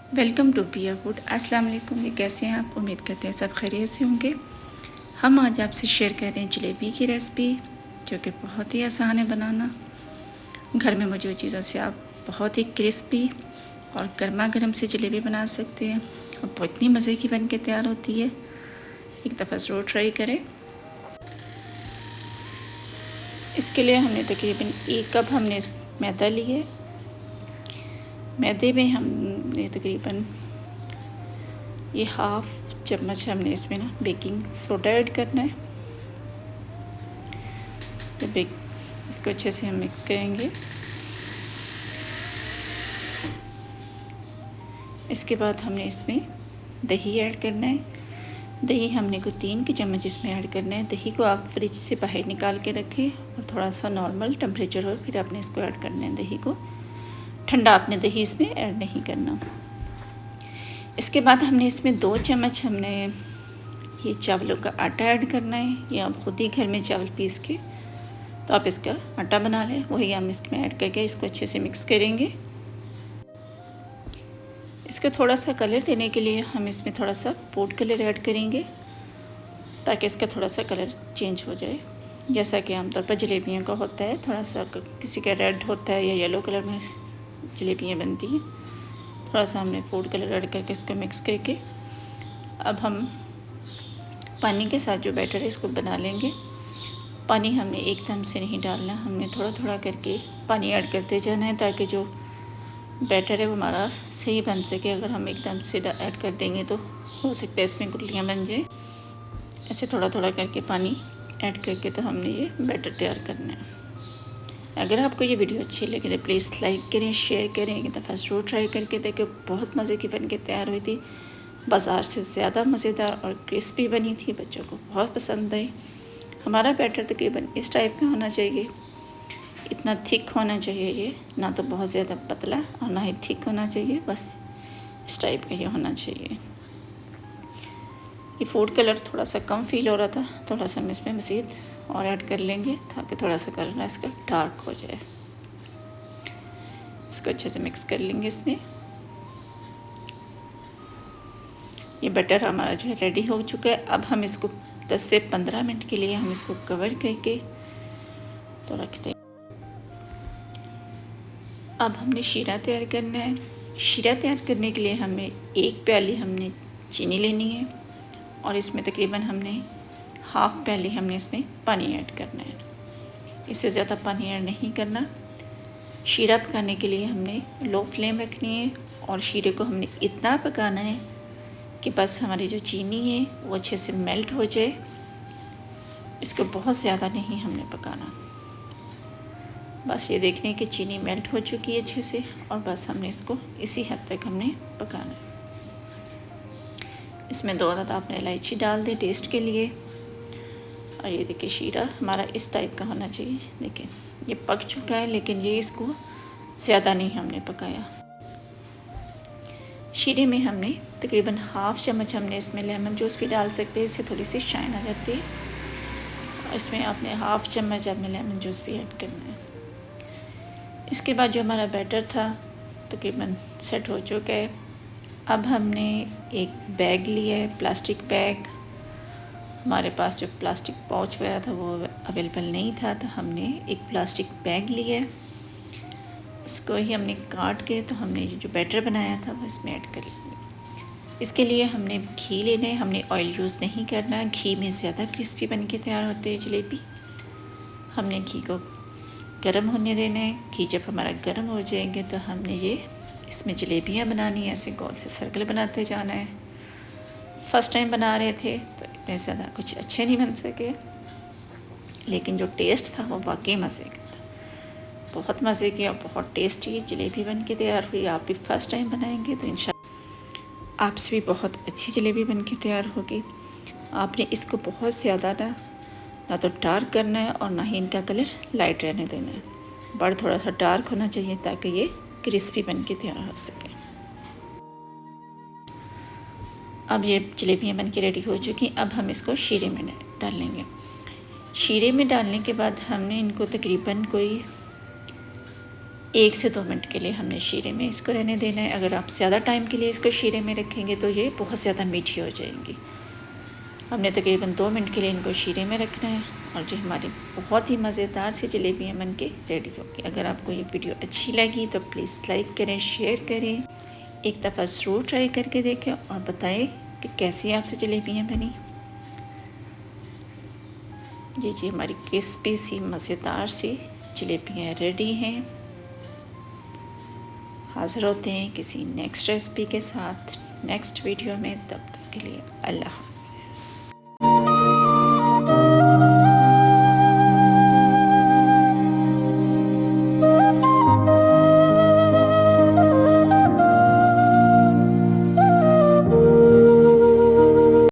Welcome to पिया food. अस्सलाम वालेकुम। ये कैसे हैं आप? उम्मीद करते हैं सब खैरियत से होंगे। हम आज आपसे शेयर कर रहे हैं जलेबी की रेसिपी, जो कि बहुत ही आसान है बनाना। घर में मौजूद चीज़ों से आप बहुत ही क्रिस्पी और गर्मा गर्म से जलेबी बना सकते हैं और बहुत इतनी मज़े की बन के तैयार होती है। एक दफ़ा ज़रूर ट्राई करें। इसके लिए हमने तकरीबन 1 कप हमने मैदा लिए। मैदे में हमने तकरीबन ये हाफ़ चम्मच हमने इसमें ना बेकिंग सोडा ऐड करना है। तो इसको अच्छे से हम मिक्स करेंगे। इसके बाद हमने इसमें दही ऐड करना है। दही हमने को 3 के चम्मच इसमें ऐड करना है। दही को आप फ्रिज से बाहर निकाल के रखें और थोड़ा सा नॉर्मल टेम्परेचर हो, फिर आपने इसको ऐड करना है। दही को ठंडा आपने दही इसमें ऐड नहीं करना। इसके बाद हमने इसमें 2 चम्मच हमने ये चावलों का आटा ऐड करना है। या आप ख़ुद ही घर में चावल पीस के तो आप इसका आटा बना लें, वही हम इसमें ऐड करके इसको अच्छे से मिक्स करेंगे। इसको थोड़ा सा कलर देने के लिए हम इसमें थोड़ा सा फूड कलर ऐड करेंगे, ताकि इसका थोड़ा सा कलर चेंज हो जाए। जैसा कि आमतौर पर जलेबियों का होता है, थोड़ा सा किसी का रेड होता है या येलो कलर में जलेबियाँ बनती हैं। थोड़ा सा हमने फूड कलर ऐड करके इसको मिक्स करके अब हम पानी के साथ जो बैटर है इसको बना लेंगे। पानी हमने एकदम से नहीं डालना, हमने थोड़ा थोड़ा करके पानी ऐड करते जाना है, ताकि जो बैटर है वो हमारा सही बन सके। अगर हम एकदम से ऐड कर देंगे तो हो सकता है इसमें गुठलियाँ बन जाए। ऐसे थोड़ा थोड़ा करके पानी ऐड करके तो हमने ये बैटर तैयार करना है। अगर आपको ये वीडियो अच्छी लगे तो प्लीज़ लाइक करें, शेयर करें। एक दफ़ा ज़रूर ट्राई करके देखें। बहुत मज़े की बन के तैयार हुई थी। बाज़ार से ज़्यादा मज़ेदार और क्रिस्पी बनी थी। बच्चों को बहुत पसंद आई। हमारा बैटर तकरीबन इस टाइप का होना चाहिए। इतना थिक होना चाहिए ये, ना तो बहुत ज़्यादा पतला और ना ही थिक होना चाहिए, बस इस टाइप का ये होना चाहिए। ये फूड कलर थोड़ा सा कम फील हो रहा था, थोड़ा सा हम इसमें मज़ीद और ऐड कर लेंगे, ताकि थोड़ा सा कलर ना इसका डार्क हो जाए। इसको अच्छे से मिक्स कर लेंगे इसमें। ये बैटर हमारा जो है रेडी हो चुका है। अब हम इसको 10 से 15 मिनट के लिए हम इसको कवर करके तो रखते हैं। अब हमने शीरा तैयार करना है। शीरा तैयार करने के लिए हमें 1 प्याली हमने चीनी लेनी है और इसमें तकरीबन हमने हाफ़ प्याली हमने इसमें पानी ऐड करना है। इससे ज़्यादा पानी ऐड नहीं करना। शीरा पकाने के लिए हमने लो फ्लेम रखनी है और शीरे को हमने इतना पकाना है कि बस हमारी जो चीनी है वो अच्छे से मेल्ट हो जाए। इसको बहुत ज़्यादा नहीं हमने पकाना। बस ये देखने की चीनी मेल्ट हो चुकी है अच्छे से, और बस हमने इसको इसी हद तक हमने पकाना है। इसमें 2 अदद आपने इलायची डाल दें टेस्ट के लिए। और ये देखिए शीरा हमारा इस टाइप का होना चाहिए। देखिए ये पक चुका है, लेकिन ये इसको ज़्यादा नहीं हमने पकाया। शीरे में हमने तकरीबन हाफ़ चम्मच हमने इसमें लेमन जूस भी डाल सकते हैं, इससे थोड़ी सी शाइन आ जाती है। इसमें आपने हाफ़ चम्मच आपने लेमन जूस भी ऐड करना है। इसके बाद जो हमारा बैटर था तकरीबन सेट हो चुका है। अब हमने एक बैग लिया है, प्लास्टिक बैग। हमारे पास जो प्लास्टिक पाउच वगैरह था वो अवेलेबल नहीं था, तो हमने एक प्लास्टिक बैग लिया है। उसको ही हमने काट के तो हमने जो बैटर बनाया था वो इसमें ऐड कर लिया। इसके लिए हमने घी लेना है, हमने ऑयल यूज़ नहीं करना। घी में ज़्यादा क्रिस्पी बन के तैयार होते हैं जलेबी। हमने घी को गर्म होने देना है। घी जब हमारा गर्म हो जाएंगे तो हमने ये इसमें जलेबियाँ बनानी है। ऐसे गोल से सर्कल बनाते जाना है। फ़र्स्ट टाइम बना रहे थे तो इतने ज़्यादा कुछ अच्छे नहीं बन सके, लेकिन जो टेस्ट था वो वाकई मज़े का था। बहुत मज़े की और बहुत टेस्टी जलेबी बन के तैयार हुई। आप भी फ़र्स्ट टाइम बनाएंगे तो इंशाल्लाह आपसे भी बहुत अच्छी जलेबी बन के तैयार होगी। आपने इसको बहुत ज़्यादा ना तो डार्क करना है और ना ही इनका कलर लाइट रहने देना है। बड़ा थोड़ा सा डार्क होना चाहिए, ताकि ये क्रिस्पी बन के तैयार हो सके। अब ये जलेबियाँ बन के रेडी हो चुकी। अब हम इसको शीरे में डाल लेंगे। शीरे में डालने के बाद हमने इनको तकरीबन कोई 1 से 2 मिनट के लिए हमने शीरे में इसको रहने देना है। अगर आप ज़्यादा टाइम के लिए इसको शीरे में रखेंगे तो ये बहुत ज़्यादा मीठी हो जाएंगी। हमने तकरीबन 2 मिनट के लिए इनको शीरे में रखना है और जो हमारी बहुत ही मज़ेदार सी जलेबियाँ बन के रेडी होगी। अगर आपको ये वीडियो अच्छी लगी तो प्लीज़ लाइक करें, शेयर करें, एक दफ़ा ज़रूर ट्राई करके देखें और बताएं कि कैसी आपसे जलेबियाँ बनी। ये जी हमारी क्रिस्पी सी मज़ेदार सी जलेबियाँ रेडी हैं। हाज़िर होते हैं किसी नेक्स्ट रेसिपी के साथ नेक्स्ट वीडियो में। तब तक के लिए अल्लाह हाफ़िज़।